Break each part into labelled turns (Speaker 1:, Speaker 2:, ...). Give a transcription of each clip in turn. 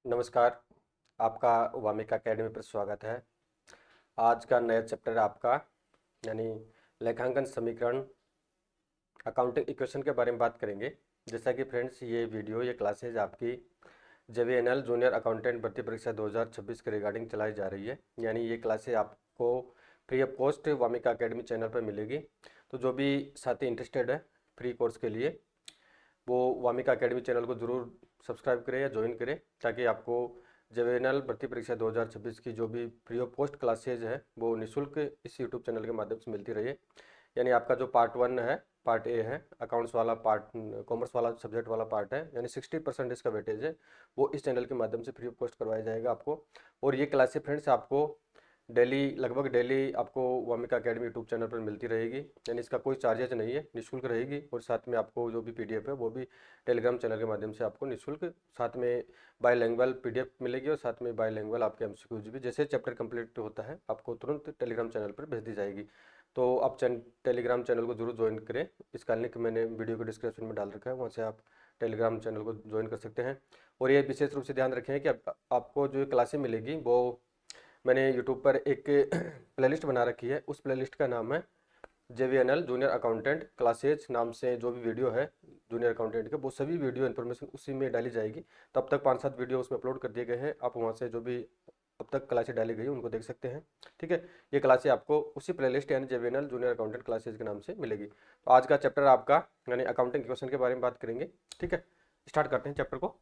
Speaker 1: नमस्कार। आपका वामिका एकेडमी पर स्वागत है। आज का नया चैप्टर आपका यानी लेखांकन समीकरण अकाउंटिंग इक्वेशन के बारे में बात करेंगे। जैसा कि फ्रेंड्स ये क्लासेज आपकी जेवीएनएल जूनियर अकाउंटेंट भर्ती परीक्षा 2026 के रिगार्डिंग चलाई जा रही है। यानी ये क्लासेज आपको free of cost Wamiqa academy channel पर मिलेगी। तो जो भी साथी इंटरेस्टेड है फ्री कोर्स के लिए वो वामिका एकेडमी चैनल को ज़रूर सब्सक्राइब करें या ज्वाइन करें, ताकि आपको जेवीएनएल भर्ती परीक्षा 2026 की जो भी फ्री ऑफ कॉस्ट क्लासेज है वो निःशुल्क इस यूट्यूब चैनल के माध्यम से मिलती रही है। यानी आपका जो पार्ट 1 है, पार्ट ए है, अकाउंट्स वाला पार्ट, कॉमर्स वाला सब्जेक्ट वाला पार्ट है, यानी 60% इसका वेटेज है, वो इस चैनल के माध्यम से फ्री ऑफ कॉस्ट करवाया जाएगा आपको। और ये क्लासेस फ्रेंड्स आपको डेली, लगभग डेली आपको वामिका एकेडमी यूट्यूब चैनल पर मिलती रहेगी। यानी इसका कोई चार्जेज नहीं है, निःशुल्क रहेगी। और साथ में आपको जो भी पीडीएफ है वो भी टेलीग्राम चैनल के माध्यम से आपको निःशुल्क, साथ में बाईलैंग्वेज पीडीएफ मिलेगी और साथ में बाईलैंग्वेज आपके एमसीक्यूज भी, जैसे चैप्टर कंप्लीट होता है आपको तुरंत टेलीग्राम चैनल पर भेज दी जाएगी। तो आप टेलीग्राम चैनल को जरूर ज्वाइन करें। इसका लिंक मैंने वीडियो के डिस्क्रिप्शन में डाल रखा है, वहाँ से आप टेलीग्राम चैनल को ज्वाइन कर सकते हैं। और ये विशेष रूप से ध्यान रखें कि आपको जो क्लासें मिलेगी वो मैंने यूट्यूब पर एक प्लेलिस्ट बना रखी है। उस प्लेलिस्ट का नाम है जेवीएनएल जूनियर अकाउंटेंट क्लासेज नाम से। जो भी वीडियो है जूनियर अकाउंटेंट के, वो सभी वीडियो इन्फॉर्मेशन उसी में डाली जाएगी। तो अब तक 5-7 वीडियो उसमें अपलोड कर दिए गए हैं, आप वहाँ से जो भी अब तक क्लासेज डाली गई उनको देख सकते हैं। ठीक है, ये क्लासेज आपको उसी प्लेलिस्ट यानी जेवीएनएल जूनियर अकाउंटेंट क्लासेज के नाम से मिलेगी। तो आज का चैप्टर आपका यानी अकाउंटिंग क्वेश्चन के बारे में बात करेंगे। ठीक है, स्टार्ट करते हैं चैप्टर को।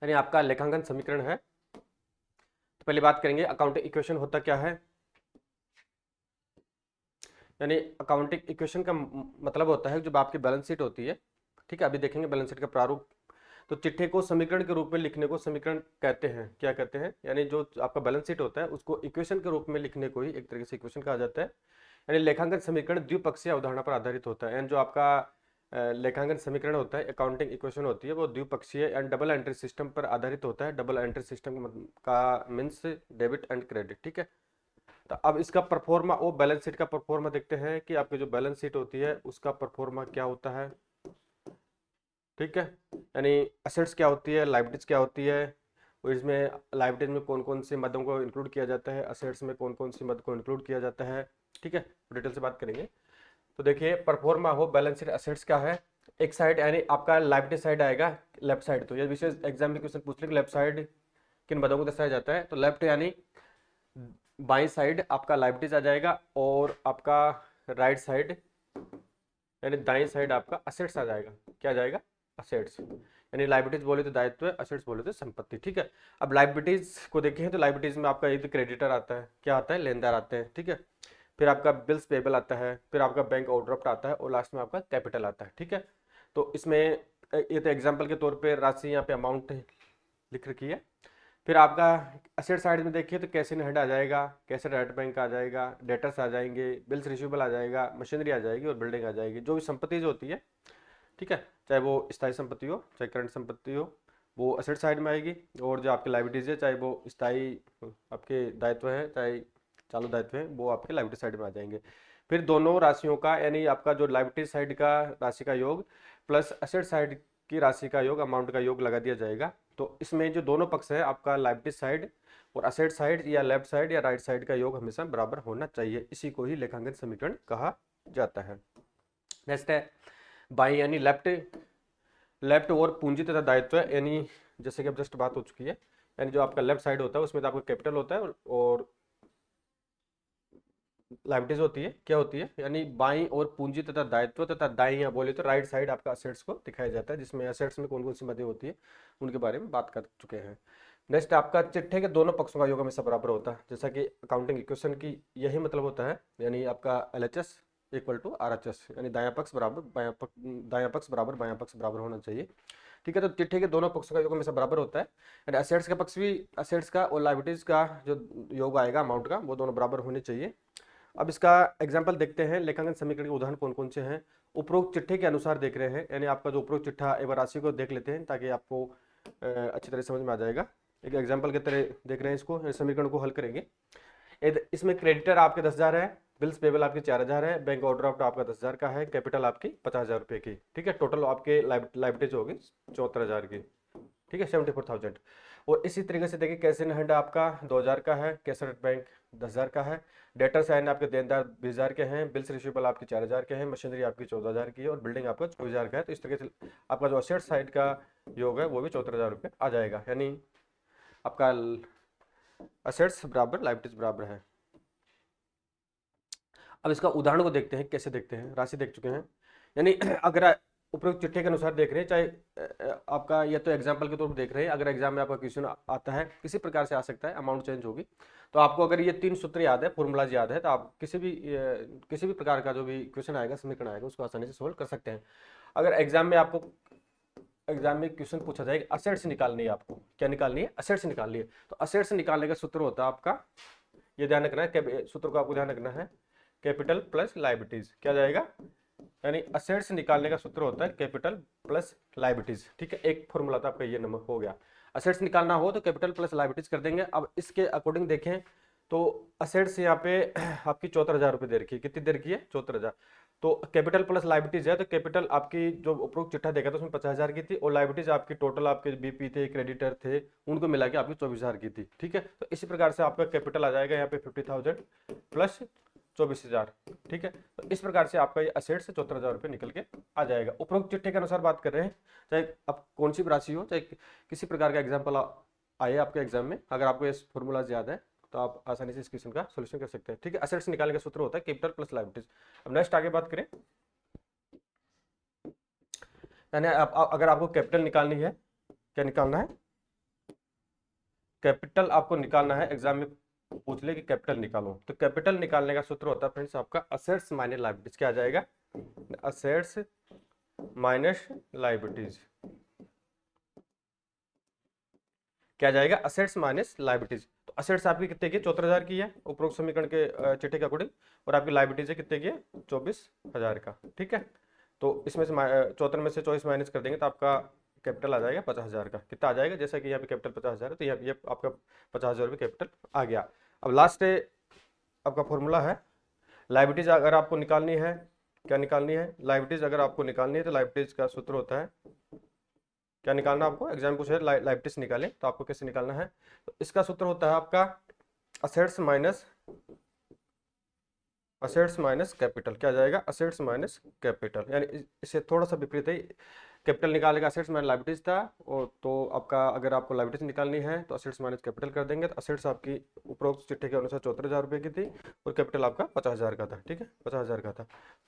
Speaker 1: यानी आपका लेखांकन समीकरण है। तो पहले बात करेंगे अकाउंटिंग इक्वेशन होता क्या है। यानी अकाउंटिंग इक्वेशन का मतलब होता है जब आपकी बैलेंस शीट होती है। ठीक है, अभी देखेंगे बैलेंस शीट का प्रारूप। तो चिट्ठे को समीकरण के रूप में लिखने को समीकरण कहते हैं। क्या कहते हैं? यानी जो आपका बैलेंस शीट होता है उसको इक्वेशन के रूप में लिखने को ही एक तरीके से इक्वेशन कहा जाता है। यानी लेखांकन समीकरण द्विपक्षीय अवधारणा पर आधारित होता है। यानी जो आपका लेखांकन समीकरण होता है, अकाउंटिंग इक्वेशन होती है, वो द्विपक्षीय एंड डबल एंट्री सिस्टम पर आधारित होता है। डबल एंट्री सिस्टम का मीन्स डेबिट एंड क्रेडिट। ठीक है, तो अब इसका परफॉर्मा, वो बैलेंस शीट का परफॉर्मा देखते हैं कि आपकी जो बैलेंस शीट होती है उसका परफॉर्मा क्या होता है। ठीक है, यानी असेट्स क्या होती है, लाइबिलिटीज क्या होती है, और इसमें लाइबिलिटीज में कौन कौन से मदों को इंक्लूड किया जाता है, असेट्स में कौन कौन सी मद को इंक्लूड किया जाता है। ठीक है, डिटेल से बात करेंगे। तो देखिए, परफॉर्मा हो बैलेंस शीट असेट्स का है। एक साइड यानी आपका लाइबिलिटी साइड आएगा, लेफ्ट साइड। तो ये विशेष एग्जाम में क्वेश्चन पूछ लेंगे, लेफ्ट साइड किन मदों को दर्शाया जाता है। तो लेफ्ट यानी बाई साइड आपका लाइबिलिटीज आ जाएगा, और आपका राइट साइड यानी दाई साइड आपका असेट्स आ जाएगा। क्या आ जाएगा? असेट्स। यानी लाइबिलिटीज बोले तो दायित्व है, असेट्स बोले तो संपत्ति। ठीक है, अब लाइबिलिटीज को देखें तो लाइबिलिटीज में आपका एक क्रेडिटर आता है, क्या आता है? लेनदार आते हैं। ठीक है, फिर आपका बिल्स पेबल आता है, फिर आपका बैंक ओवरड्राफ्ट आता है, और लास्ट में आपका कैपिटल आता है। ठीक है, तो इसमें ये तो एग्जाम्पल के तौर पे राशि यहाँ पे अमाउंट लिख रखी है। फिर आपका असेट साइड में देखिए तो कैश इन हैंड आ जाएगा, कैश एट बैंक आ जाएगा, डेटर्स आ जाएंगे, बिल्स रिसीवेबल आ जाएगा, मशीनरी आ जाएगी, और बिल्डिंग आ जाएगी। जो भी संपत्ति जो होती है, ठीक है, चाहे वो स्थायी संपत्ति हो चाहे करंट संपत्ति हो, वो असेट साइड में आएगी। और जो आपके लाइबिलिटीज है, चाहे वो स्थायी आपके दायित्व है चाहे चालू दायित्व है, वो आपके लाइबिलिटी साइड में आ जाएंगे। फिर दोनों राशियों का यानी आपका जो लाइबिलिटी साइड का राशि का योग प्लस असेट साइड की राशि का योग, अमाउंट का योग लगा दिया जाएगा। तो इसमें जो दोनों पक्ष है आपका लाइबिलिटी साइड और असेट साइड, या लेफ्ट साइड या राइट साइड का योग हमेशा बराबर होना चाहिए। इसी को ही लेखांकन समीकरण कहा जाता है। नेक्स्ट है बाई यानी लेफ्ट। लेफ्ट और पूंजी तथा दायित्व यानी जैसे कि अब जस्ट बात हो चुकी है, यानी जो आपका लेफ्ट साइड होता है उसमें तो आपका कैपिटल होता है, और लाइबिलिटीज होती है। क्या होती है? यानी बाई और पूंजी तथा दायित्व, तथा दाई या बोले तो राइट साइड आपका असेट्स को दिखाया जाता है, जिसमें असेट्स में कौन कौन सी मदें होती है उनके बारे में बात कर चुके हैं। नेक्स्ट आपका चिट्ठे के दोनों पक्षों का योग हमेशा बराबर होता है, जैसा कि अकाउंटिंग इक्वेशन की यही मतलब होता है। यानी आपका LHS इक्वल टू RHS, यानी दायां पक्ष बराबर बायां पक्ष, दायां पक्ष बराबर बायां पक्ष बराबर होना चाहिए। ठीक है, तो चिट्ठे के दोनों पक्षों का योग हमेशा बराबर होता है। यानी असेट्स का पक्ष भी, असेट्स का और लाइबिलिटीज का जो योग आएगा अमाउंट का, वो दोनों बराबर होने चाहिए। अब इसका एग्जाम्पल देखते हैं, लेखांकन समीकरण के उदाहरण कौन कौन से हैं। उपरोक्त चिट्ठे के अनुसार देख रहे हैं, यानी आपका जो उपरोक्त चिट्ठा, एक बार राशि को देख लेते हैं ताकि आपको अच्छी तरह समझ में आ जाएगा। एक एग्जाम्पल की तरह देख रहे हैं इसको, समीकरण को हल करेंगे। इसमें क्रेडिटर आपके 10,000 है, बिल्स पेबल आपके 4,000 है, बैंक ओवरड्राफ्ट आपका 10,000 का है, कैपिटल आपकी 50,000 रुपए की। ठीक है, टोटल आपके लाइबिलिटीज होगी 74,000 की। ठीक है, 74,000। और इसी तरीके से देखिए कैश इन हैंड आपका 2,000 का है, कैश एट बैंक 10,000 का है, डेटर साइन आपके देनदार 20,000 के हैं, बिल्स रिसीवेबल आपकी 4,000 के हैं, मशीनरी आपकी 14,000 की है और बिल्डिंग आपका 24,000 का है। तो इस तरीके से आपका जो असेट साइड का योग है वो भी 74,000 रुपये आ जाएगा, यानी आपका असेट्स बराबर लाइबिलिटीज बराबर है। अब इसका उदाहरण को देखते हैं, कैसे देखते हैं, राशि देख चुके हैं, यानी अगर उपरोक्त चिट्ठे के अनुसार देख रहे हैं, चाहे आपका ये तो एग्जाम्पल के तौर पर देख रहे हैं, अगर एग्जाम में आपका क्वेश्चन आता है किसी प्रकार से आ सकता है, अमाउंट चेंज होगी, तो आपको अगर ये 3 सूत्र याद है, फॉर्मूलाज याद है, तो आप किसी भी प्रकार का जो भी क्वेश्चन आएगा, समीकरण आएगा, उसको आसानी से सोल्व कर सकते हैं। अगर एग्जाम में आपको क्वेश्चन पूछा जाएगा असेट्स निकालनी है, आपको क्या निकालनी है, असेट्स निकालनी है, तो असेट्स निकालने का सूत्र होता है आपका, ये ध्यान रखना है, सूत्र को आपको ध्यान रखना है, कैपिटल प्लस लायबिलिटीज। क्या जाएगा, यानी असेट्स निकालने का सूत्र होता है कैपिटल प्लस लायबिलिटीज। ठीक है, एक फॉर्मूला था आपका, ये नंबर हो गया। असेट्स निकालना हो तो कैपिटल प्लस लायबिलिटीज कर देंगे। अब इसके अकॉर्डिंग देखें तो असेट्स यहाँ पे आपकी 74,000 रुपये दे रखी है, कितनी दे रखी है, 74,000। तो कैपिटल प्लस लायबिलिटीज है, तो कैपिटल आपकी जो उपरोक्त चिट्ठा देखा था उसमें 50,000 की थी, और लायबिलिटीज आपकी टोटल आपके बीपी थे, क्रेडिटर थे, उनको मिला के आपकी 24,000 की थी। ठीक है, तो इसी प्रकार से आपका कैपिटल आ जाएगा यहाँ पे 50,000 प्लस 24,000। ठीक है, तो इस प्रकार से आपका ये असेट से 74,000 रुपये निकल के आ जाएगा। उपरोक्त चिट्ठे के अनुसार बात कर रहे हैं, चाहे अब कौन सी भी राशि हो, चाहे किसी प्रकार का एग्जाम्पल आए आपके एग्जाम में, अगर आपको ये फॉर्मूलाज याद है तो आप आसानी से इस क्वेश्चन का सॉल्यूशन कर सकते हैं। ठीक है, असेट्स निकालने का सूत्र होता है कैपिटल प्लस लायबिलिटीज। अब नेक्स्ट आगे बात करें, यानी अगर आपको कैपिटल निकालनी है, क्या निकालना है, कैपिटल आपको निकालना है, एग्जाम में पूछ ले कि कैपिटल निकालो, तो कैपिटल निकालने का सूत्र होता है फ्रेंड्स आपका असेट्स माइनस लायबिलिटीज। क्या आ जाएगा, असेट्स माइनस लायबिलिटीज। क्या जाएगा, असेट्स माइनस लायबिलिटीज। तो असेट्स आपकी कितने की, 74,000 की है उपरोक्त समीकरण के चिट्ठे के अकॉर्डिंग, और आपकी लायबिलिटीज है कितने की है, 24,000 का। ठीक है, तो इसमें से 74 में से 24 माइनस कर देंगे तो आपका कैपिटल आ जाएगा 50,000 का। कितना आ जाएगा, जैसा कि यहाँ पे कैपिटल 50,000 है, तो यहाँ ये आपका 50,000 रुपये कैपिटल आ गया। अब लास्ट आपका फॉर्मूला है, लायबिलिटीज अगर आपको निकालनी है, क्या निकालनी है, लायबिलिटीज अगर आपको निकालनी है तो लायबिलिटीज का सूत्र होता है, क्या निकालना आपको, एग्जाम पूछे लायबिलिटीज निकालें तो आपको कैसे निकालना है, तो इसका सूत्र होता है आपका असेट्स माइनस कैपिटल। क्या जाएगा, असेट्स माइनस कैपिटल, यानी इससे थोड़ा सा विपरीत है, कैपिटल निकालेगा असेट्स माइनस लायबिलिटीज था, और तो आपका अगर आपको लायबिलिटीज निकालनी है तो असेट्स माइनस कैपिटल कर देंगे, तो असेट्स आपकी उपरोक्त चिट्ठे के अनुसार 74,000 रुपये की थी, और कैपिटल आपका 50,000 का था। ठीक है, 50,000 का था,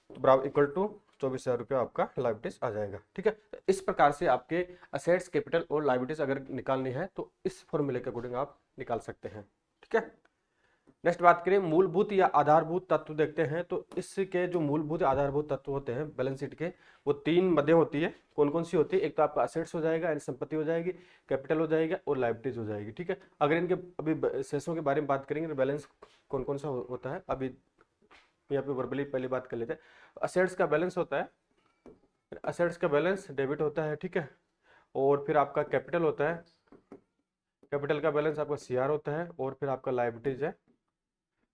Speaker 1: तो बराबर इक्वल टू 24,000 रुपये आपका लायबिलिटीज आ जाएगा। ठीक है, इस प्रकार से आपके असेट्स, कैपिटल और लायबिलिटीज अगर निकालनी है तो इस फॉर्मूले के अकॉर्डिंग आप निकाल सकते हैं। ठीक है, नेक्स्ट बात करें मूलभूत या आधारभूत तत्व देखते हैं, तो इसके जो मूलभूत या आधारभूत तत्व होते हैं बैलेंस शीट के, वो 3 मदें होती है। कौन कौन सी होती है, एक तो आपका असेट्स हो जाएगा यानी संपत्ति हो जाएगी, कैपिटल हो जाएगा और लायबिलिटीज हो जाएगी। ठीक है, अगर इनके अभी शेषों के बारे में बात करेंगे तो बैलेंस कौन कौन सा होता है, अभी यहाँ पे वर्बली पहली बात कर लेते हैं। असेट्स का बैलेंस होता है, असेट्स का बैलेंस डेबिट होता है। ठीक है, और फिर आपका कैपिटल होता है, कैपिटल का बैलेंस आपका सीआर होता है, और फिर आपका लायबिलिटीज है,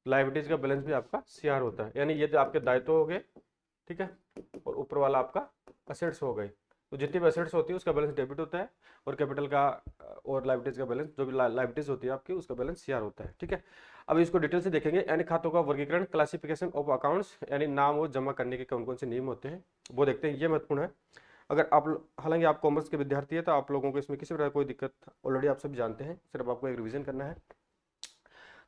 Speaker 1: लायबिलिटीज का बैलेंस भी आपका सीआर होता है, यानी ये जो आपके दायित्व हो गए। ठीक है, और ऊपर वाला आपका असेट्स हो गई, तो जितनी भी असेट्स होती है उसका बैलेंस डेबिट होता है, और कैपिटल का और लायबिलिटीज का बैलेंस, जो भी लायबिलिटीज होती है आपकी, उसका बैलेंस सीआर होता है। ठीक है, अब इसको डिटेल से देखेंगे, यानी खातों का वर्गीकरण, क्लासिफिकेशन ऑफ अकाउंट्स, यानी नाम और जमा करने के कौन कौन से नियम होते हैं वो देखते हैं, ये महत्वपूर्ण है। अगर आप, हालांकि आप कॉमर्स के विद्यार्थी है तो आप लोगों को इसमें किसी प्रकार कोई दिक्कत ऑलरेडी आप सब जानते हैं, सिर्फ आपको एक रिवीजन करना है।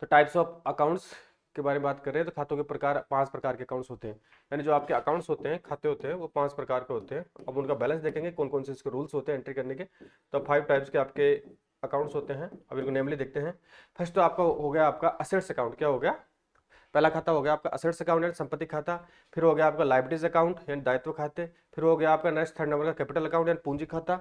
Speaker 1: तो टाइप्स ऑफ अकाउंट्स के बारे में बात कर रहे हैं, तो खातों के प्रकार, 5 प्रकार के अकाउंट्स होते हैं, यानी जो आपके अकाउंट्स होते हैं, खाते होते हैं, वो 5 प्रकार के होते हैं। अब उनका बैलेंस देखेंगे, कौन कौन से इसके रूल्स होते हैं एंट्री करने के, तो 5 टाइप्स के आपके अकाउंट्स होते हैं। अब इनको नेमली देखते हैं। फर्स्ट तो आपका हो गया आपका असेट्स अकाउंट। क्या हो गया, पहला खाता हो गया आपका असेट्स अकाउंट यानी संपत्ति खाता, फिर हो गया आपका लायबिलिटीज अकाउंट यानी दायित्व खाते, फिर हो गया आपका नेक्स्ट 3rd नंबर का कैपिटल अकाउंट यानी पूंजी खाता,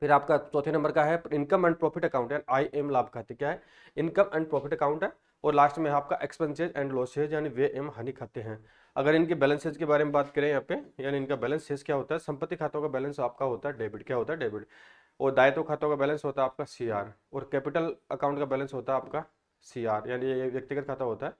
Speaker 1: फिर आपका चौथे नंबर का है इनकम एंड प्रॉफिट अकाउंट यानी आई एम लाभ खाते। क्या है, इनकम एंड प्रॉफिट अकाउंट है, और लास्ट में आपका एक्सपेंसेज एंड लॉसेज यानी व्यय एवं हानि खाते हैं। अगर इनके बैलेंसेज के बारे में बात करें यहाँ पे, यानी इनका बैलेंस शेष क्या होता है, संपत्ति खातों का बैलेंस आपका होता है डेबिट। क्या होता है, डेबिट, और दायित्व खातों का बैलेंस होता है आपका सीआर, और कैपिटल अकाउंट का बैलेंस होता है आपका सीआर, यानी ये व्यक्तिगत खाता होता है।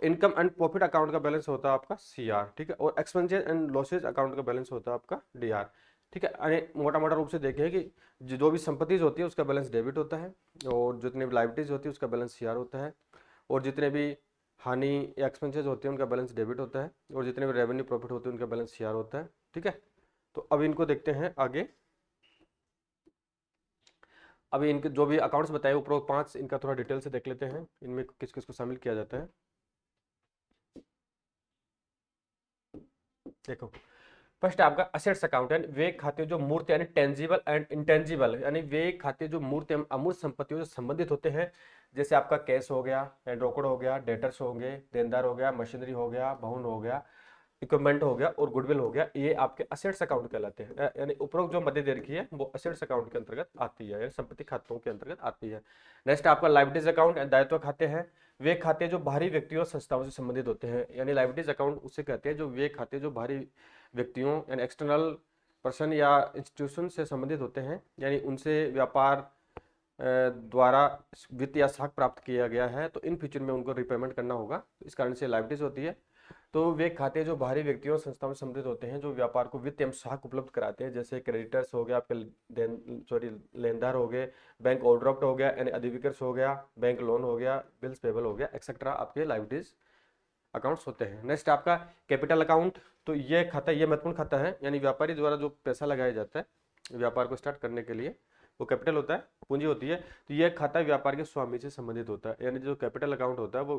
Speaker 1: इनकम एंड प्रॉफिट अकाउंट का बैलेंस होता है आपका सीआर। ठीक है, और एक्सपेंसेज एंड लॉसेज अकाउंट का बैलेंस होता है आपका डीआर। ठीक है। यानी मोटा मोटा रूप से देखें कि जो भी संपत्तिज होती है उसका बैलेंस डेबिट होता है, और जितने भी लाइबिलिटीज होती है उसका बैलेंस सीआर होता है, और जितने भी हानि या एक्सपेंसेस होते हैं उनका बैलेंस डेबिट होता है, और जितने भी रेवेन्यू प्रॉफिट होते हैं उनका बैलेंस सीआर होता है। ठीक है। तो अब इनको देखते हैं आगे। अभी इनके जो भी अकाउंट्स बताए उपरोक्त 5, इनका थोड़ा डिटेल से देख लेते हैं, इनमें किस किस को शामिल किया जाता है। देखो, फर्स्ट है आपका असेट्स अकाउंट, यानी वे खाते जो मूर्त यानी टेंजिबल एंड इंटेंजिबल, यानी वे खाते जो मूर्त एवं अमूर्त संपत्तियों से संबंधित होते हैं, जैसे आपका कैश हो गया, एंड रोकड़ हो गया, डेटर्स हो गए, देनदार हो गया, मशीनरी हो गया, भवन हो गया, इक्विपमेंट हो गया और गुडविल हो गया, ये आपके असेट्स अकाउंट कहलाते हैं। यानी उपरोक्त जो मध्य दे रखी है वो असेट्स अकाउंट के अंतर्गत आती है, यानी संपत्ति खातों के अंतर्गत आती है। नेक्स्ट आपका लाइबिलिटीज अकाउंट, दायित्व खाते हैं, वे खाते जो बाहरी व्यक्तियों और संस्थाओं से संबंधित होते हैं, यानी लाइबिलिटीज अकाउंट उसे कहते हैं जो वे खाते जो बाहरी व्यक्तियों यानी एक्सटर्नल पर्सन या इंस्टीट्यूशन से संबंधित होते हैं, यानी उनसे व्यापार द्वारा वित्त या साख प्राप्त किया गया है, तो इन फ्यूचर में उनको रिपेमेंट करना होगा, तो इस कारण से लाइबिलिटीज होती है। तो वे खाते जो बाहरी व्यक्तियों और संस्थाओं से संबंधित होते हैं जो व्यापार को वित्त एवं साख उपलब्ध कराते हैं, जैसे क्रेडिटर्स हो गया आपके, लेनदार हो गए, बैंक ओवरड्राफ्ट हो गया यानी अधिविकर्ष हो गया, बैंक लोन हो गया, बिल्स पेबल हो गया, एक्सेट्रा आपके लाइबिलिटीज अकाउंट्स होते हैं। नेक्स्ट आपका कैपिटल अकाउंट, तो ये खाता, ये महत्वपूर्ण खाता है, यानी व्यापारी द्वारा जो पैसा लगाया जाता है व्यापार को स्टार्ट करने के लिए, वो कैपिटल होता है, पूंजी होती है। तो यह खाता व्यापार के स्वामी से संबंधित होता है, यानी जो कैपिटल अकाउंट होता है वो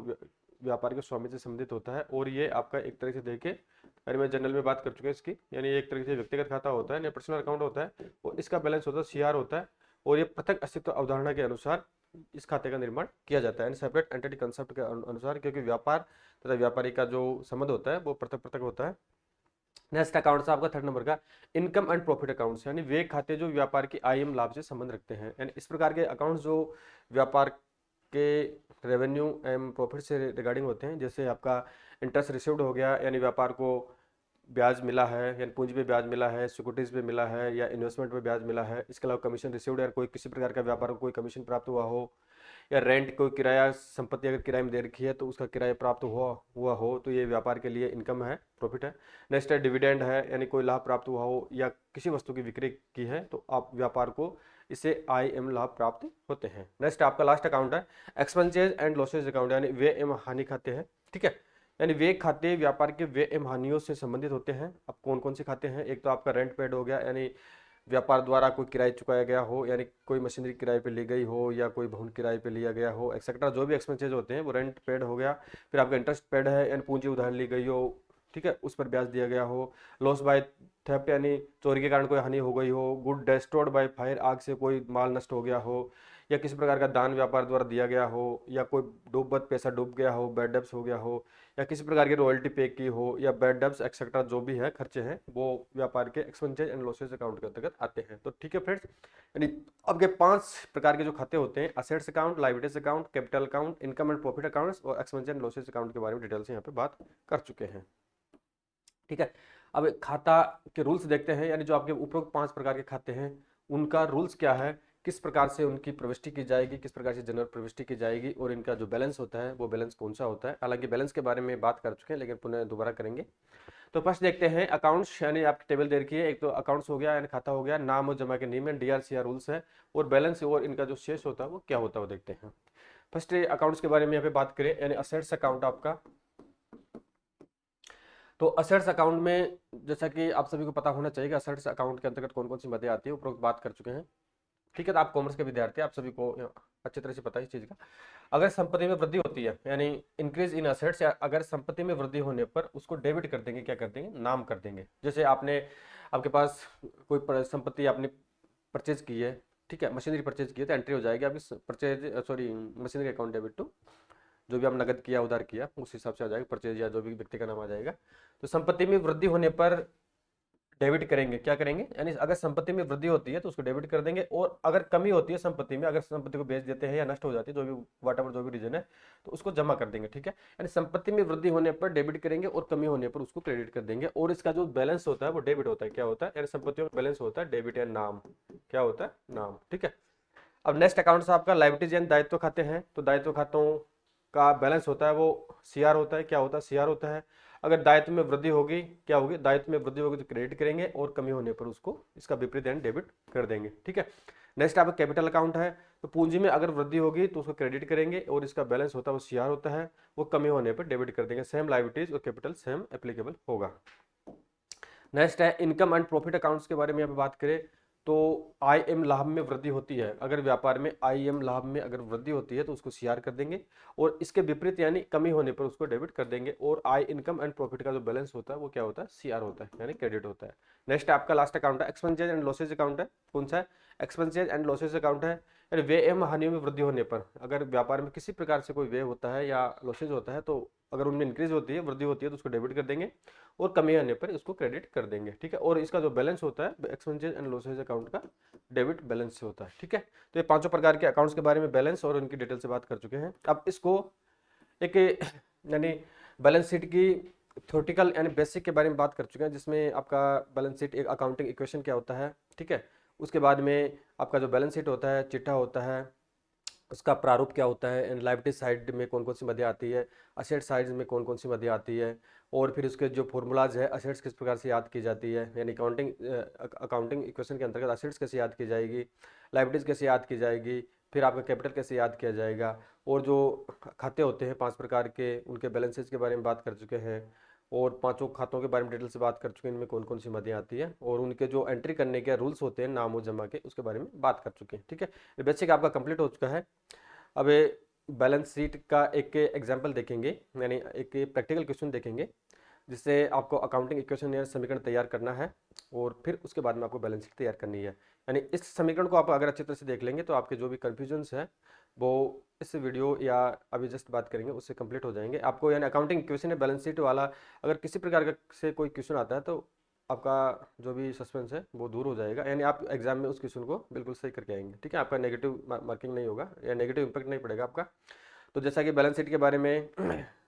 Speaker 1: व्यापार के स्वामी से संबंधित होता है, और ये आपका एक तरह से देखे, यानी मैं जनरल में बात कर चुका हूँ इसकी, यानी एक तरह से व्यक्तिगत खाता होता है, पर्सनल अकाउंट होता है, और इसका बैलेंस होता है सीआर होता है, और ये पृथक अस्तित्व अवधारणा के अनुसार इस खाते का निर्माण किया जाता है, सेपरेट एंटिटी कंसेप्ट के अनुसार, क्योंकि व्यापार तथा व्यापारी का जो संबंध होता है वो पृथक पृथक होता है। नेक्स्ट अकाउंट आपका थर्ड नंबर का इनकम एंड प्रॉफिट अकाउंट्स, यानी वे खाते जो व्यापार की आय एवं लाभ से संबंध रखते हैं, यानी इस प्रकार के अकाउंट्स जो व्यापार के रेवेन्यू एंड प्रॉफिट से रिगार्डिंग होते हैं, जैसे आपका इंटरेस्ट रिसीव्ड हो गया, यानी व्यापार को ब्याज मिला है, यानी पूंजी पे ब्याज मिला है, सिक्योरिटीज पे मिला है, या इन्वेस्टमेंट पे ब्याज मिला है, इसके अलावा कमीशन रिसीव्ड, या कोई किसी प्रकार का व्यापार को कोई कमीशन प्राप्त हुआ हो, या रेंट कोई किराया संपत्ति अगर किराए में दे रखी है तो उसका किराया प्राप्त हुआ हो, तो ये व्यापार के लिए इनकम है, प्रॉफिट है। नेक्स्ट है डिविडेंड है, यानी कोई लाभ प्राप्त हुआ हो या किसी वस्तु की बिक्री की है तो आप व्यापार को इससे आय एवं लाभ प्राप्त होते हैं। नेक्स्ट आपका लास्ट अकाउंट है एक्सपेंसेस एंड लॉसेज अकाउंट, यानी व्यय एवं हानि खाते हैं। ठीक है, यानी वे खाते व्यापार के व्यय एवं हानियों से संबंधित होते हैं। अब कौन कौन से खाते हैं, एक तो आपका रेंट पेड हो गया, यानी व्यापार द्वारा कोई किराया चुकाया गया हो, यानी कोई मशीनरी किराए पे ली गई हो या कोई भवन किराए पे लिया गया हो, एक्सेट्रा जो भी एक्सपेंसेस होते हैं वो रेंट पेड हो गया। फिर आपका इंटरेस्ट पेड है, यानी पूंजी उधार ली गई हो, ठीक है, उस पर ब्याज दिया गया हो। लॉस बाय थेफ्ट, यानी चोरी के कारण कोई हानि हो गई हो। गुड डिस्ट्रॉयड बाय फायर, आग से कोई माल नष्ट हो गया हो, या किसी प्रकार का दान व्यापार द्वारा दिया गया हो, या कोई डूबत पैसा डूब गया हो, बैड डेब्ट्स हो गया हो, या किसी प्रकार की रॉयल्टी पे की हो, या बैड डेब्ट्स एक्सेट्रा जो भी है खर्चे हैं वो व्यापार के एक्सपेंसेस एंड लॉसेज अकाउंट के अंतर्गत आते हैं। तो ठीक है फ्रेंड्स, यानी अब के 5 प्रकार के जो खाते होते हैं, assets account, liabilities account, capital account, income and profit accounts और एक्सपेंसेस एंड लॉसेज अकाउंट के बारे में डिटेल से यहाँ पे बात कर चुके हैं। ठीक है, अब खाता के रूल्स देखते हैं, यानी जो आपके उपरोक्त 5 प्रकार के खाते हैं उनका रूल्स क्या है, किस प्रकार से उनकी प्रविष्टि की जाएगी, किस प्रकार से जनरल प्रविष्टि की जाएगी, और इनका जो बैलेंस होता है वो बैलेंस कौन सा होता है। हालांकि बैलेंस के बारे में बात कर चुके हैं लेकिन पुनः दोबारा करेंगे। तो फर्स्ट देखते हैं अकाउंट्स, यानी आपकी टेबल दे रखी है, एक तो अकाउंट्स हो गया यानी खाता हो गया, नाम और जमा के नियम है, डीआरसीआर रूल्स है, और बैलेंस और इनका जो शेष होता है वो क्या होता है वो देखते हैं। फर्स्ट अकाउंट्स के बारे में यहाँ पे बात करें, यानी असेट्स अकाउंट आपका। तो असेट्स अकाउंट में जैसा कि आप सभी को पता होना चाहिए, असेट्स अकाउंट के अंतर्गत कौन कौन सी मदें आती है, उपरोक्त बात कर चुके हैं। ठीक है, तो आप कॉमर्स के विद्यार्थी, आप सभी को अच्छी तरह से पता है इस चीज का। अगर संपत्ति में वृद्धि होती है, यानी इंक्रीज इन असेट्स, या अगर संपत्ति में वृद्धि होने पर उसको डेबिट कर देंगे, क्या कर देंगे, नाम कर देंगे। जैसे आपने, आपके पास कोई संपत्ति आपने परचेज की है, ठीक है, मशीनरी परचेज की है, तो एंट्री हो जाएगी आपकी purchase, sorry, machinery account debit to, जो भी आप नगद किया उधार किया उस हिसाब से आ जाएगा, परचेज या जो भी व्यक्ति का नाम आ जाएगा। तो संपत्ति में वृद्धि होने पर डेबिट करेंगे, क्या करेंगे, यानी अगर संपत्ति में वृद्धि होती है तो उसको डेबिट कर देंगे, और अगर कमी होती है संपत्ति में, अगर संपत्ति को बेच देते हैं या नष्ट हो जाती है, जो भी व्हाटएवर जो भी रीजन है, तो उसको जमा कर देंगे। ठीक है, यानी संपत्ति में वृद्धि होने पर डेबिट करेंगे और कमी होने पर उसको क्रेडिट कर देंगे, और इसका जो बैलेंस होता है वो डेबिट होता है। क्या होता है, यानी संपत्तियों का बैलेंस होता है डेबिट एंड नाम, क्या होता है, नाम। ठीक है, अब नेक्स्ट अकाउंट आपका लायबिलिटीज एंड दायित्व खाते हैं। तो दायित्व खातों का बैलेंस होता है वो सीआर होता है, क्या होता है, सीआर होता है। अगर दायित्व में वृद्धि होगी, क्या होगी, दायित्व में वृद्धि होगी तो क्रेडिट करेंगे, और कमी होने पर उसको इसका विपरीत यानी डेबिट कर देंगे। ठीक है। नेक्स्ट आपका कैपिटल अकाउंट है, तो पूंजी में अगर वृद्धि होगी तो उसको क्रेडिट करेंगे, और इसका बैलेंस होता है वो सीआर होता है, वो कमी होने पर डेबिट कर देंगे। सेम लायबिलिटीज और कैपिटल सेम एप्लीकेबल होगा। नेक्स्ट है इनकम एंड प्रॉफिट अकाउंट्स के बारे में यहाँ पे बात करें तो आई एम लाभ में वृद्धि होती है, अगर व्यापार में आई एम लाभ में अगर वृद्धि होती है तो उसको सीआर कर देंगे, और इसके विपरीत यानी कमी होने पर उसको डेबिट कर देंगे, और आई इनकम एंड प्रॉफिट का जो बैलेंस होता है वो क्या होता है, सीआर होता है, यानी क्रेडिट होता है। नेक्स्ट आपका लास्ट अकाउंट है एक्सपेंसेज एंड लॉसेज अकाउंट है। कौन सा है, एक्सपेंसेज एंड लॉसेज अकाउंट है, यानी व्यय एवं हानियों में वृद्धि होने पर, अगर व्यापार में किसी प्रकार से कोई व्यय होता है या लॉसेज होता है, तो अगर उनमें इंक्रीज होती है, वृद्धि होती है, तो उसको डेबिट कर देंगे, और कमी आने पर उसको क्रेडिट कर देंगे। ठीक है। और इसका जो बैलेंस होता है एक्सपेंसेस एंड लॉसेज अकाउंट का डेबिट बैलेंस से होता है। ठीक है। तो ये पांचों प्रकार के अकाउंट्स के बारे में बैलेंस और उनकी डिटेल से बात कर चुके हैं। अब इसको एक यानी बैलेंस शीट की थ्योरेटिकल यानी बेसिक के बारे में बात कर चुके हैं, जिसमें आपका बैलेंस शीट एक अकाउंटिंग इक्वेशन क्या होता है। ठीक है। उसके बाद में आपका जो बैलेंस शीट होता है, चिट्ठा होता है, उसका प्रारूप क्या होता है, एंड लायबिलिटी साइड में कौन कौन सी मदें आती है, असेट साइड में कौन कौन सी मदें आती है, और फिर उसके जो फॉर्मूलाज है, असेट्स किस प्रकार से याद की जाती है, यानी अकाउंटिंग इक्वेशन के अंतर्गत असेट्स कैसे याद की जाएगी, लायबिलिटीज कैसे याद की जाएगी, फिर आपका कैपिटल कैसे याद किया जाएगा, और जो खाते होते हैं 5 प्रकार के, उनके बैलेंसेज के बारे में बात कर चुके हैं, और पांचों खातों के बारे में डिटेल से बात कर चुके हैं, इनमें कौन कौन सी मदें आती है, और उनके जो एंट्री करने के रूल्स होते हैं नाम और जमा के, उसके बारे में बात कर चुके हैं। ठीक है। बेसिक आपका कंप्लीट हो चुका है। अब बैलेंस शीट का एक एग्जांपल देखेंगे, यानी एक प्रैक्टिकल क्वेश्चन देखेंगे, जिससे आपको अकाउंटिंग इक्वेशन या समीकरण तैयार करना है, और फिर उसके बाद में आपको बैलेंस शीट तैयार करनी है। यानी इस समीकरण को आप अगर अच्छी तरह से देख लेंगे तो आपके जो भी कन्फ्यूजन्स है वो इस वीडियो या अभी जस्ट बात करेंगे उससे कंप्लीट हो जाएंगे। आपको यानी अकाउंटिंग इक्वेशन या बैलेंस शीट वाला अगर किसी प्रकार का से कोई क्वेश्चन आता है तो आपका जो भी सस्पेंस है वो दूर हो जाएगा, यानी आप एग्जाम में उस क्वेश्चन को बिल्कुल सही करके आएंगे। ठीक है। आपका नेगेटिव मार्किंग नहीं होगा या नेगेटिव इंपैक्ट नहीं पड़ेगा आपका। तो जैसा कि बैलेंस शीट के बारे में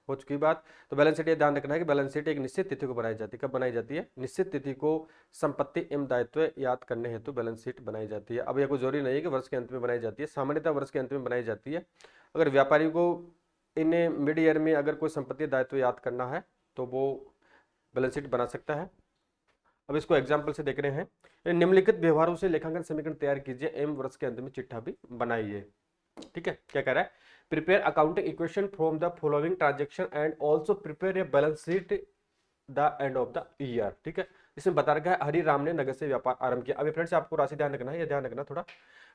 Speaker 1: हो चुकी बात, तो बैलेंस शीट ये ध्यान रखना है कि बैलेंस शीट एक निश्चित तिथि को बनाई जाती है। कब बनाई जाती है, निश्चित तिथि को संपत्ति एवं दायित्व याद करने हेतु बैलेंस शीट बनाई जाती है। अब यह कोई जरूरी नहीं है कि वर्ष के अंत में बनाई जाती है, सामान्यतः वर्ष के अंत में बनाई जाती है। अगर व्यापारी को इन मिड ईयर में अगर कोई संपत्ति दायित्व याद करना है तो वो बैलेंस शीट बना सकता है। अब इसको एग्जाम्पल से देख रहे हैं, निम्नलिखित व्यवहारों से लेखांकन समीकरण तैयार कीजिए एवं वर्ष के अंत में चिट्ठा भी बनाइए। ठीक है। क्या कह रहा है, prepare accounting equation from the following transaction and also prepare a balance sheet the end of the year. ठीक है। इसमें बता रखा है हरि राम ने नगद से व्यापार आरंभ किया। अभी फ्रेंड्स आपको राशि ध्यान रखना है, ये ध्यान रखना थोड़ा,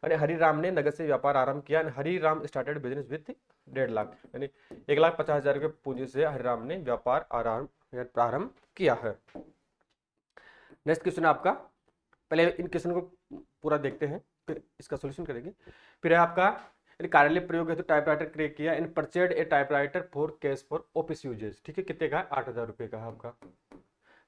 Speaker 1: अरे हरि राम ने नगद से व्यापार आरंभ किया, Hari Ram started business with 1.5 lakh, यानी 1,50,000 रुपये पूंजी से हरि राम ने व्यापार प्रारंभ किया है। नेक्स्ट क्वेश्चन है आपका, पहले इन क्वेश्चन को पूरा देखते हैं फिर इसका सॉल्यूशन करेंगे। फिर है आपका कार्यालय प्रयोग है तो टाइपराइटर क्रिएट किया, in purchased a typewriter for cash for office uses. ठीक है। कितने का, 8,000 रुपये का है आपका।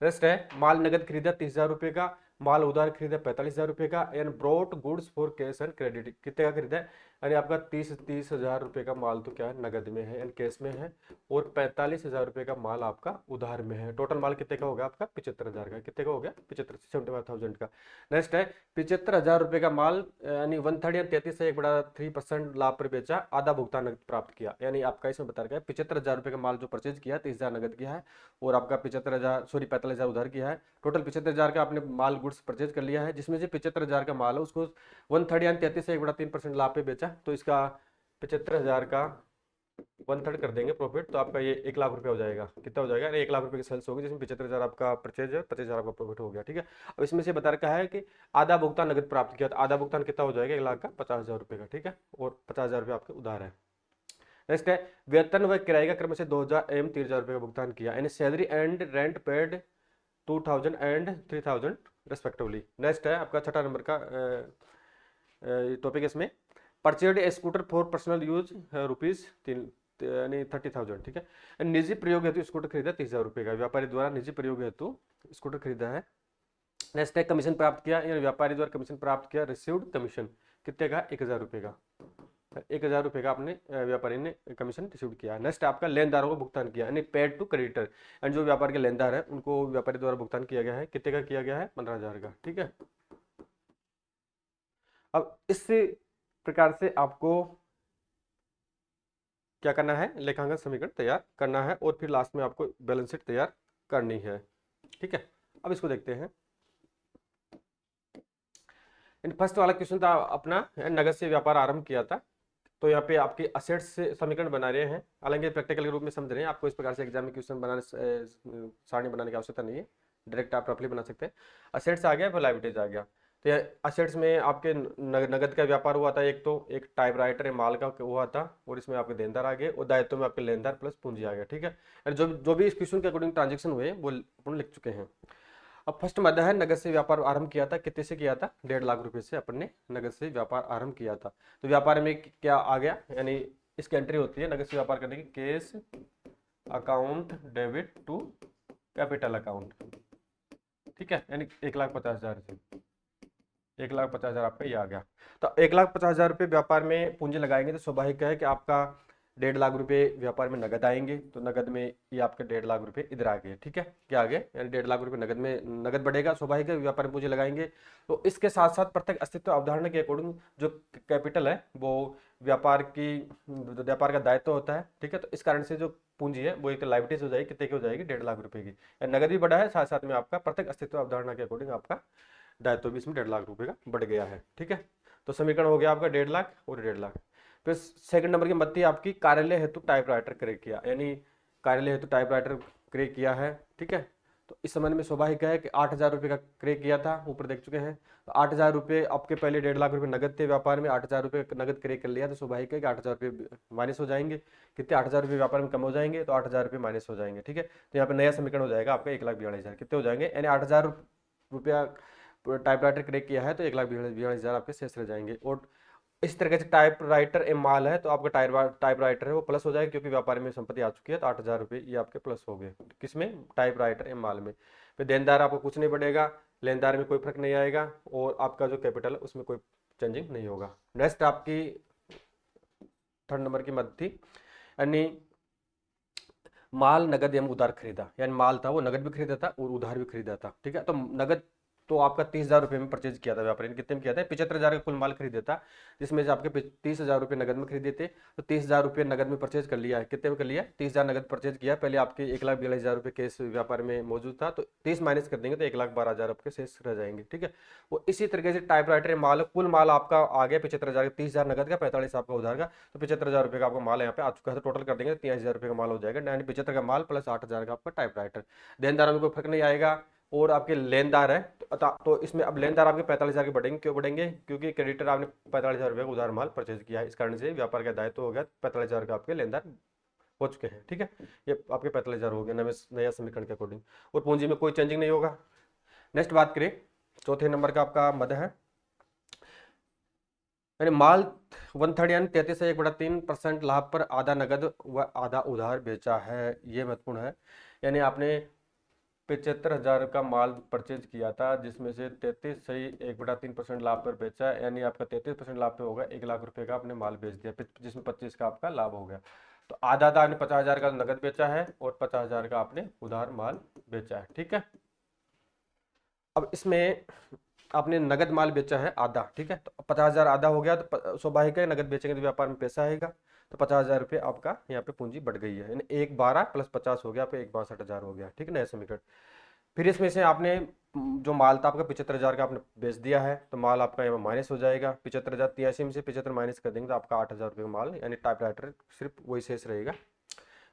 Speaker 1: नेक्स्ट है माल नगद खरीदा 30,000 रुपये का, माल उधार खरीदा 45,000 रुपये का, and brought goods for cash and credit. कितने का खरीदा है, यानी आपका 30,000 रुपये का माल तो क्या है, नगद में है एंड कैश में है, और 45,000 रुपये का माल आपका उधार में है। टोटल माल कितने का हो गया आपका, 75,000 का। कितने का हो गया, 75,000 का। नेक्स्ट है 75,000 रुपये का माल यानी 1/3 या 33 से 1/3% लाभ पर बेचा, आधा भुगतान नगद प्राप्त किया। यानी आपका इसमें बता रखा है 75,000 रुपये का माल जो परचेज किया, 30,000 नगद किया है, और आपका 45,000 उधार किया है। टोटल 75,000 का आपने माल गुड्स परचेज कर लिया है, जिसमें से 75,000 का माल है उसको 1/3 यानी 33 से 1/3% लाभ पे बेचा, तो इसका 75,000 का 1/3 कर देंगे प्रॉफिट, तो आपका ये 1 लाख रुपये हो जाएगा। कितना हो जाएगा, 1 लाख रुपये की सेल्स होगी, जिसमें 75,000 आपका परचेज है, 25,000 आपका प्रॉफिट हो गया। ठीक है। अब इसमें से बता रखा है कि आधा भुगतान नगद प्राप्त किया, तो आधा भुगतान कितना हो जाएगा, 1 लाख का 50,000 रुपये का। ठीक है। और 50,000 रुपये आपके उधार है। नेक्स्ट है वेतन व किराए का क्रम से 2,000 एवं 3,000 रुपये का भुगतान किया, यानी salary and rent paid 2,000 and 3,000 respectively. Next है आपका छठा नंबर का टॉपिक, इसमें purchased a scooter for personal use rupees यानी 30,000। ठीक है। निजी प्रयोग हेतु स्कूटर खरीदा 30,000 रुपये का, व्यापारी द्वारा निजी प्रयोग हेतु स्कूटर खरीदा है। नेक्स्ट है कमीशन प्राप्त किया, यानी व्यापारी द्वारा कमीशन प्राप्त किया, रिसीव्ड कमीशन कितने का, 1,000 रुपये का। 1,000 रुपये का आपने व्यापारी ने कमीशन रिसीव किया। नेक्स्ट आपका लेनदारों को भुगतान किया, यानी पेड टू क्रेडिटर, एंड जो व्यापार के लेनदार है उनको व्यापारी द्वारा भुगतान किया गया है। कितने का किया गया है, 15,000 का। ठीक है। अब इस प्रकार से आपको क्या करना है, लेखांकन समीकरण तैयार करना है और फिर लास्ट में आपको बैलेंस शीट तैयार करनी है। ठीक है, अब इसको देखते हैं। फर्स्ट वाला क्वेश्चन था अपना, नगद से व्यापार आरंभ किया था। तो यहाँ पे आपके असेट्स से समीकरण बना रहे हैं, हालांकि प्रैक्टिकल के रूप में समझ रहे हैं, आपको इस प्रकार से एग्जाम में क्वेश्चन बनाने सारणी बनाने की आवश्यकता नहीं है, डायरेक्ट आप रफली बना सकते हैं। असेट्स आ गया, फिर लाइबिलिटीज आ गया। तो असेट्स में आपके नगद का व्यापार हुआ था, एक तो एक टाइपराइटर है माल का हुआ था, और इसमें आपके देनदार आ गए, और दायित्व में आपके लेनदार प्लस पूंजी आ गया। ठीक है, और जो जो भी इस क्वेश्चन के अकॉर्डिंग ट्रांजेक्शन हुए वो अपन लिख चुके हैं। अब फर्स्ट मध्य है, नगद से व्यापार आरंभ किया था, कितने से किया था, 1.5 लाख रुपए से अपन ने नगद से व्यापार आरंभ किया था। तो व्यापार में क्या आ गया, यानी इसकी एंट्री होती है नगद से व्यापार करने की, cash account debit to capital account. ठीक है, यानी 1,50,000 से 1,50,000 आपका ये आ गया। तो 1,50,000 रुपये व्यापार में पूंजी लगाएंगे, तो स्वाभाविक है कि आपका 1.5 लाख रुपए व्यापार में नगद आएंगे। तो नगद में ये आपके 1.5 लाख रुपए इधर आ गए। ठीक है, क्या आ गए, यानी 1.5 लाख रुपए नगद में, नगद बढ़ेगा, स्वाभाविक है व्यापार में पूंजी लगाएंगे। तो इसके साथ साथ प्रत्येक अस्तित्व अवधारणा के अकॉर्डिंग जो कैपिटल है वो व्यापार का दायित्व होता है। ठीक है, तो इस कारण से जो पूंजी है वो एक लाइबिलिटीज हो जाएगी, कितने की हो जाएगी, 1.5 लाख रुपए की। नगद भी बढ़ा है, साथ साथ में आपका प्रत्येक अस्तित्व अवधारणा के अकॉर्डिंग आपका दायित्व भी इसमें 1.5 लाख रुपए का बढ़ गया है। ठीक है, तो समीकरण हो गया आपका 1.5 लाख और 1.5 लाख। फिर सेकंड नंबर की मत्ती आपकी, कार्यालय हेतु टाइपराइटर क्रय किया, यानी कार्यालय हेतु टाइपराइटर क्रय किया है। ठीक है, तो इस संबंध में स्वाभाविक है कि 8,000 रुपये का क्रय किया था, ऊपर देख चुके हैं। तो 8,000 रुपये आपके पहले 1.5 लाख रुपये नगद थे व्यापार में, 8,000 रुपये नगद क्रय कर लिया, तो स्वाभाविक है कि 8,000 रुपये माइनस हो जाएंगे। कितने, 8,000 रुपये व्यापार में कम हो जाएंगे, तो 8,000 रुपये माइनस हो जाएंगे। ठीक है, तो यहाँ पे नया समीकरण हो जाएगा आपका 1,42,000, कितने हो जाएंगे, यानी 8,000 रुपया टाइपराइटर क्रय किया है, तो 1,42,000 आपके शेष रह जाएंगे। और इस तरह से टाइपराइटर ए माल है, तो आपका टाइपराइटर है वो प्लस हो जाएगा, क्योंकि व्यापार में संपत्ति आ चुकी है, तो 8,000 रुपये ये आपके प्लस हो गए, किसमें, टाइपराइटर ए माल में। फिर देनदार आपको कुछ नहीं बढ़ेगा, लेनदार में कोई फर्क नहीं आएगा, और आपका जो कैपिटल है उसमें कोई चेंजिंग नहीं होगा। नेक्स्ट आपकी थर्ड नंबर की मद थी, यानी माल नगद एवं उधार खरीदा, यानी माल था वो नगद भी खरीदा था और उधार भी खरीदा था। ठीक है, तो नगद तो आपका 30,000 रुपये में परचेज किया था व्यापारी ने, कितने में किया था, 75,000 का कुल माल खरीदे था, जिसमें से आपके 30,000 रुपये नगद में खरीदे थे। तो 30,000 रुपये नगद में परचेज कर लिया है, कितने में कर लिया, 30,000 नगद परचेज किया। पहले आपके 1,42,000 रुपये कैश व्यापार में मौजूद था, तो 30 माइनस कर देंगे तो 1,12,000 आपके शेष रह जाएंगे। ठीक है, वो इसी तरीके से टाइपराइटर माल, कुल माल आपका आ गया 75,000, 30,000 नगद का, 45 आपका उधार का, तो 75,000 रुपये का आपका माल यहाँ पे आ चुका है। तो टोटल कर देंगे 83,000 रुपये का माल हो जाएगा, यानी 75 का माल प्लस 8,000 का आपका टाइपराइटर। देनदारों में कोई फर्क नहीं आएगा, और आपके लेनदार है, तो इसमें अब लेनदार आपके 45,000 के बढ़ेंगे, क्यों बढ़ेंगे, क्योंकि क्रेडिटर आपने 45,000 रुपये का उधार माल परचेज किया है, इस कारण से व्यापार का दायित्व हो गया, 45,000 का आपके लेनदार हो चुके हैं। ठीक है, ये आपके 45,000 हो गए नया समीकरण के अकॉर्डिंग, और पूंजी में कोई चेंजिंग नहीं होगा। नेक्स्ट बात करें, चौथे नंबर का आपका मद है, यानी माल 1/3 यानी 33 से 1/3% लाभ पर आधा नगद व आधा उधार बेचा है, ये महत्वपूर्ण है। यानी आपने 75,000 का माल परचेज किया था, जिसमें से 33 से 1/3% लाभ पर बेचा, यानी आपका 33% लाभ पे होगा, 1,00,000 रुपए का आपने माल बेच दिया, जिसमें 25 का आपका लाभ हो गया। तो आधा आधा आपने 50,000 का नगद बेचा है और 50,000 का आपने उधार माल बेचा है। ठीक है, अब इसमें आपने नगद माल बेचा है आधा, ठीक है, तो 50,000 आधा हो गया, तो स्वाभाविक है नगद बेचेंगे तो व्यापार में पैसा आएगा, तो 50,000 रुपये आपका यहाँ पे पूंजी बढ़ गई है, यानी 1,12 प्लस 50 हो गया, आपका 1,62,000 हो गया। ठीक है, नया समीकरण। फिर इसमें से आपने जो माल था आपका 75,000 का आपने बेच दिया है, तो माल आपका यहाँ माइनस हो जाएगा, 75,083 में से 75 माइनस कर देंगे तो आपका 8,000 रुपये का माल, यानी टाइपराइटर सिर्फ वही शेष रहेगा।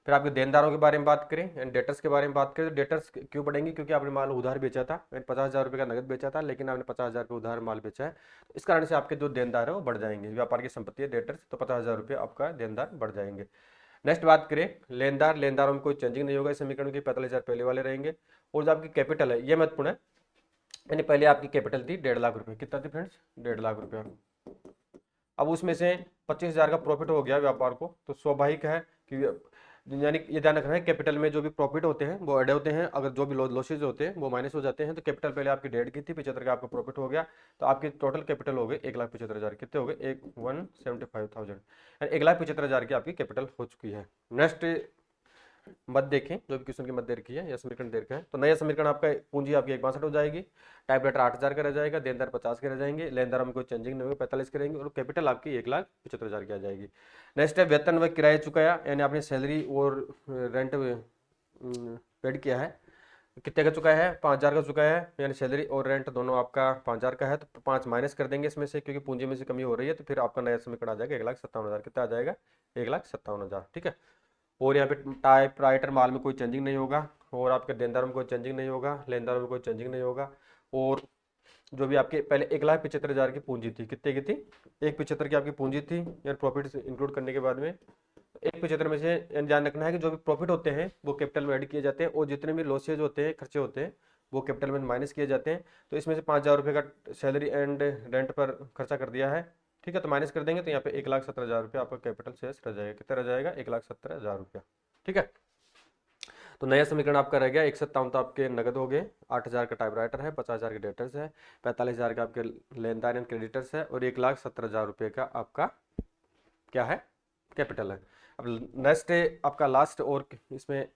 Speaker 1: फिर आपके देनदारों के बारे में बात करें, एंड डेटर्स के बारे में बात करें, तो डेटर्स क्यों बढ़ेंगे, क्योंकि आपने माल उधार बेचा था, 50,000 रुपये का नगद बेचा था, लेकिन आपने 50,000 का उधार माल बेचा है, तो इस कारण से आपके जो देनदार है वो बढ़ जाएंगे, व्यापार की संपत्ति है डेटर्स, तो 50,000 रुपये आपका देनदार बढ़ जाएंगे। नेक्स्ट बात करें लेनदार, लेनदारों में कोई चेंजिंग नहीं होगा इस समीकरण की, 45,000 पहले वाले रहेंगे। और जो आपकी कैपिटल है ये महत्वपूर्ण है, यानी पहले आपकी कैपिटल थी 1.5 लाख रुपये, कितना थी फ्रेंड्स, 1.5 लाख रुपया। अब उसमें से 25,000 का प्रॉफिट हो गया व्यापार को, तो स्वाभाविक है कि, यानी ये ध्यान रखना है कैपिटल में जो भी प्रॉफिट होते हैं वो ऐड होते हैं, अगर जो भी लॉसेज होते हैं वो माइनस हो जाते हैं। तो कैपिटल पहले आपकी 1.5 की थी, 75 का आपका प्रॉफिट हो गया, तो आपकी टोटल कैपिटल हो गई 1,75,000, कितने हो गए, 1,75,000, यानी 1,75,000 की आपकी कैपिटल हो चुकी है। नेक्स्ट मत देखें, जो भी क्वेश्चन की मत दे रखी है या समीकरण दे रखा है। तो नया समीकरण आपका पूंजी आपकी 162 हो जाएगी, टाइपराइटर 8000 का रह जाएगा, देनदार 50 के रह जाएंगे, लेनदार में कोई चेंजिंग नहीं होगी 45 करेंगे, और कैपिटल आपकी 1,75,000 की आ जाएगी। नेक्स्ट है वेतन व किराया चुकाया, यानी आपने सैलरी और रेंट पेड किया है, कितने का चुका है? 5,000 का चुका है, यानी सैलरी और रेंट दोनों आपका 5,000 का है, तो 5 माइनस कर देंगे इसमें से, क्योंकि पूंजी में से कमी हो रही है, तो फिर आपका नया समीकरण आ जाएगा 1,57,000। कितना आ जाएगा? 1,57,000, ठीक है। और यहाँ पे टाइप राइटर माल में कोई चेंजिंग नहीं होगा, और आपके देनदारों में कोई चेंजिंग नहीं होगा, लेनदारों में कोई चेंजिंग नहीं होगा। और जो भी आपके पहले 1,75,000 की पूंजी थी, कितने की थी? 1,75,000 की आपकी पूंजी थी, यानी प्रॉफिट इंक्लूड करने के बाद में 1,75,000 में से ध्यान रखना है कि जो भी प्रॉफिट होते हैं वो कैपिटल में ऐड किए जाते हैं, और जितने भी लॉसेज होते हैं, खर्चे होते हैं, वो कैपिटल में माइनस किए जाते हैं। तो इसमें से 5,000 रुपये का सैलरी एंड रेंट पर खर्चा कर दिया है, ठीक है, तो माइनस कर देंगे, तो यहाँ पे 1,70,000 रुपये आपका कैपिटल शेष रह जाएगा। कितना रह जाएगा? 1,70,000 रुपया, ठीक है। तो नया समीकरण आपका रह गया 157, तो आपके नगद हो गए, 8,000 का टाइपराइटर है, 50,000 के डेटर्स है, 45,000 का आपके लेनदार एंड क्रेडिटर्स है, और 1,70,000 रुपये का आपका क्या है? कैपिटल है। अब नेक्स्ट है आपका लास्ट, और इसमें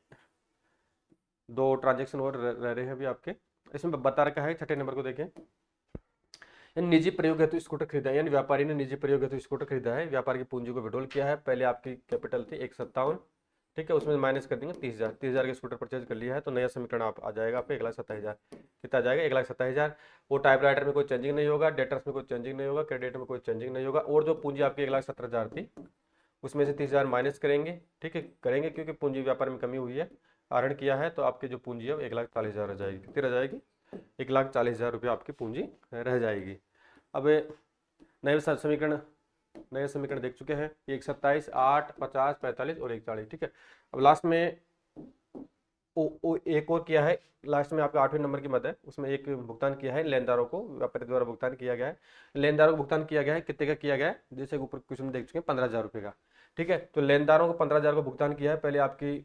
Speaker 1: 2 ट्रांजेक्शन और रह रहे हैं अभी आपके। इसमें बता रखा है, छठे नंबर को देखें, यानी निजी प्रयोग हेतु स्कूटर खरीदा है, यानी व्यापारी ने निजी प्रयोग हेतु स्कूटर खरीदा है, व्यापार की पूंजी को विड्रॉल किया है, पहले आपकी कैपिटल थी 157, ठीक है, उसमें माइनस कर देंगे 30,000 के स्कूटर परचेज कर लिया है, तो नया समीकरण आप आ जाएगा आपका 1,27,000। कितना आ जाएगा? 1,27,000। वो टाइपराइटर में कोई चेंजिंग नहीं होगा, डेटर्स में कोई चेंजिंग नहीं होगा, क्रेडिट में कोई चेंजिंग नहीं होगा, और जो पूंजी आपकी 1,70,000 थी उसमें से 30,000 माइनस करेंगे, ठीक है, करेंगे, क्योंकि पूंजी व्यापार में कमी हुई है, आहरण किया है, तो आपकी जो पूंजी है वो 1,40,000 रह जाएगी। कितनी रह जाएगी? 1,40,000 रुपये आपकी पूंजी रह जाएगी। अब नए समीकरण देख चुके हैं, 127, 8, 50, 45 और 140, ठीक है। अब लास्ट में एक और किया है, लास्ट में आपका 8वें नंबर की मद है, उसमें एक भुगतान किया है लेनदारों को, व्यापारी द्वारा भुगतान किया गया है, लेनदारों को भुगतान किया गया है, कितने का किया गया है? जैसे ऊपर क्वेश्चन देख चुके हैं, 15,000 रुपये का, ठीक है। तो लेनदारों को 15,000 का भुगतान किया है, पहले आपकी,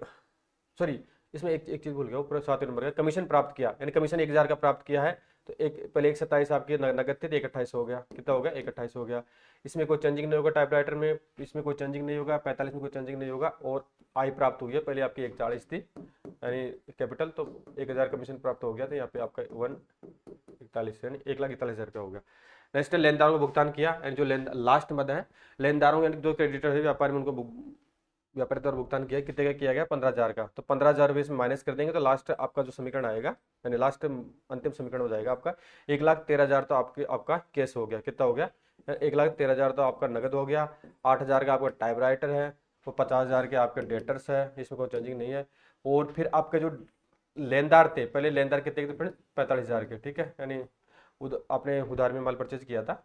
Speaker 1: सॉरी, इसमें एक चीज भूल गया, ऊपर 7वें नंबर का कमीशन प्राप्त किया, यानी कमीशन 1,000 का प्राप्त किया है, तो एक पहले 1,27 आपकी नगद थे, तो 1,28 हो गया। कितना हो गया? 1,28 हो गया। इसमें कोई चेंजिंग नहीं होगा, टाइपराइटर में इसमें कोई चेंजिंग नहीं होगा, 45 में कोई चेंजिंग नहीं होगा, और आय प्राप्त हुई है, पहले आपकी 1,40 थी यानी कैपिटल, तो 1,000 कमीशन प्राप्त हो गया, तो यहाँ पे आपका 1,41 यानी 1,41,000 रुपया हो गया। नेक्स्ट है लेनदारों को भुगतान किया, यानी जो लास्ट मद है, लेनदारों यानी जो क्रेडिटर है व्यापारी में, उनको व्यापारी द्वारा भुगतान किया, कितने का किया गया? 15,000 का, तो 15,000 रुपये इसमें माइनस कर देंगे, तो लास्ट आपका जो समीकरण आएगा, यानी लास्ट अंतिम समीकरण हो जाएगा आपका 1,13,000, तो आपका केस हो गया। कितना हो गया? 1,13,000 तो आपका नगद हो गया, 8,000 का आपका टाइपराइटर है, वो 50,000 के आपके डेटर्स है, इसमें कोई चेंजिंग नहीं है, और फिर आपके जो लेनदार थे, पहले लेनदार कितने थे फ्रेंड्स? 45,000 के, ठीक है, यानी आपने उधार में माल परचेज किया था,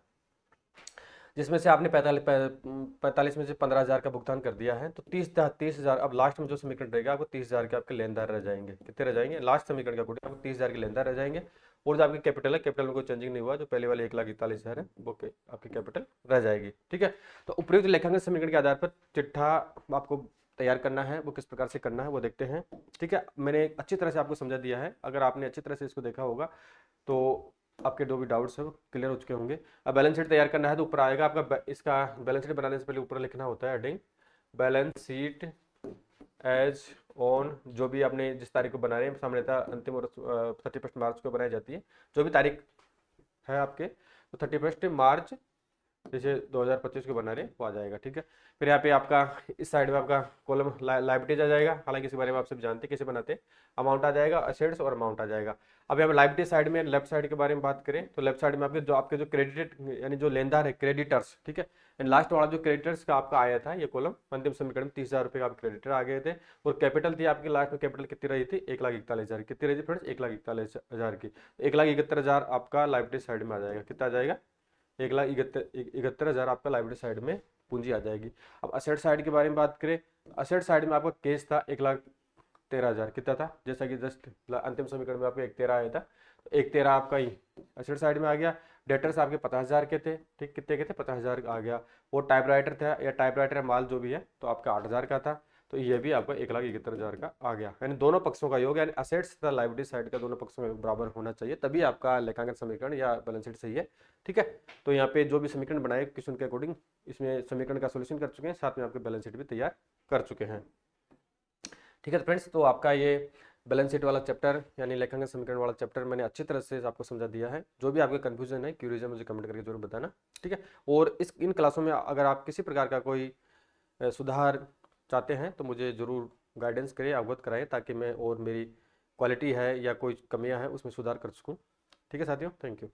Speaker 1: जिसमें से आपने 45 में से 15,000 का भुगतान कर दिया है, तो 30,000। अब लास्ट में जो समीकरण रहेगा, आपको 30,000 के आपके लेनदार रह जाएंगे। कितने रह जाएंगे? लास्ट समीकरण का अकॉर्डिंग आपको 30,000 के लेनदार रह जाएंगे, और जो आपकी कैपिटल है, कैपिटल में कोई चेंजिंग नहीं हुआ, जो पहले वाले 1,41,000 है वो आपकी कैपिटल रह जाएगी, ठीक है। तो उपयुक्त लेखांकन समीकरण के आधार पर चिट्ठा आपको तैयार करना है, वो किस प्रकार से करना है वो देखते हैं, ठीक है। मैंने अच्छी तरह से आपको समझा दिया है, अगर आपने अच्छी तरह से इसको देखा होगा तो आपके जो भी डाउट्स है वो क्लियर हो चुके होंगे। अब बैलेंस शीट तैयार करना है, तो ऊपर आएगा आपका इसका बैलेंस शीट बनाने से पहले ऊपर लिखना होता है heading balance sheet as on, जो भी आपने जिस तारीख को बना रहे हैं, सामान्यतः अंतिम और 31 मार्च को बनाई जाती है, जो भी तारीख है आपके, तो 31 मार्च जैसे 2025 को बना रहे वो आ जाएगा, ठीक है। फिर यहाँ पे आपका इस साइड में आपका कॉलम लाइबिलिटीज आ जाएगा, हालांकि इसके बारे में आप सब जानते हैं कैसे बनाते हैं, अमाउंट आ जाएगा, असेट्स और अमाउंट आ जाएगा। अब यहाँ पे लाइबिलिटी साइड में लेफ्ट साइड के बारे में बात करें, तो लेफ्ट साइड में आपके जो क्रेडिटेड यानी जो लेनदार है, क्रेडिटर्स, ठीक है, लास्ट वाला जो क्रेडिटर्स का आपका आया था ये कॉलम, अंतिम समीकरण में 30,000 रुपये का आप क्रेडिटर आ गए थे, और कैपिटल थी आपकी लास्ट में, कैपिटल कितनी रही थी? 1,41,000। कितनी रही थी फ्रेंड्स? 1,41,000 की, 1,71,000 आपका लाइबिलिटी साइड में आ जाएगा। कितना आ जाएगा? 1,71,000 आपका लाइबिलिटी साइड में पूंजी आ जाएगी। अब असेट साइड के बारे में बात करें, असेट साइड में आपका केस था 1,13,000। कितना था? जैसा कि जस्ट अंतिम समीकरण में आपको 1,13 आया था, तो 1,13 आपका ही असेट साइड में आ गया। डेटर्स आपके 50,000 के थे, ठीक, कितने के थे? 50,000 आ गया। वो टाइपराइटर था या टाइपराइटर माल जो भी है, तो आपका 8,000 का था, तो ये भी आपका 1,71,000 का आ गया। यानी दोनों पक्षों का योग, यानी असेट्स तथा लाइबिलिटी साइड का दोनों पक्षों में बराबर होना चाहिए, तभी आपका लेखांकन समीकरण या बैलेंस शीट सही है, ठीक है। तो यहाँ पे जो भी समीकरण बनाए क्वेश्चन के अकॉर्डिंग, इसमें समीकरण का सोल्यूशन कर चुके हैं, साथ में आपके बैलेंस शीट भी तैयार कर चुके हैं। ठीक है फ्रेंड्स, तो आपका ये बैलेंस शीट वाला चैप्टर यानी लेखांकन समीकरण वाला चैप्टर मैंने अच्छी तरह से आपको समझा दिया है। जो भी आपके कंफ्यूजन है, क्यूरीज है, मुझे कमेंट करके जरूर बताना। ठीक है, और इन क्लासों में अगर आप किसी प्रकार का कोई सुधार चाहते हैं तो मुझे ज़रूर गाइडेंस करें, अवगत कराएं, ताकि मैं और मेरी क्वालिटी है या कोई कमियां हैं उसमें सुधार कर सकूं। ठीक है साथियों, थैंक यू।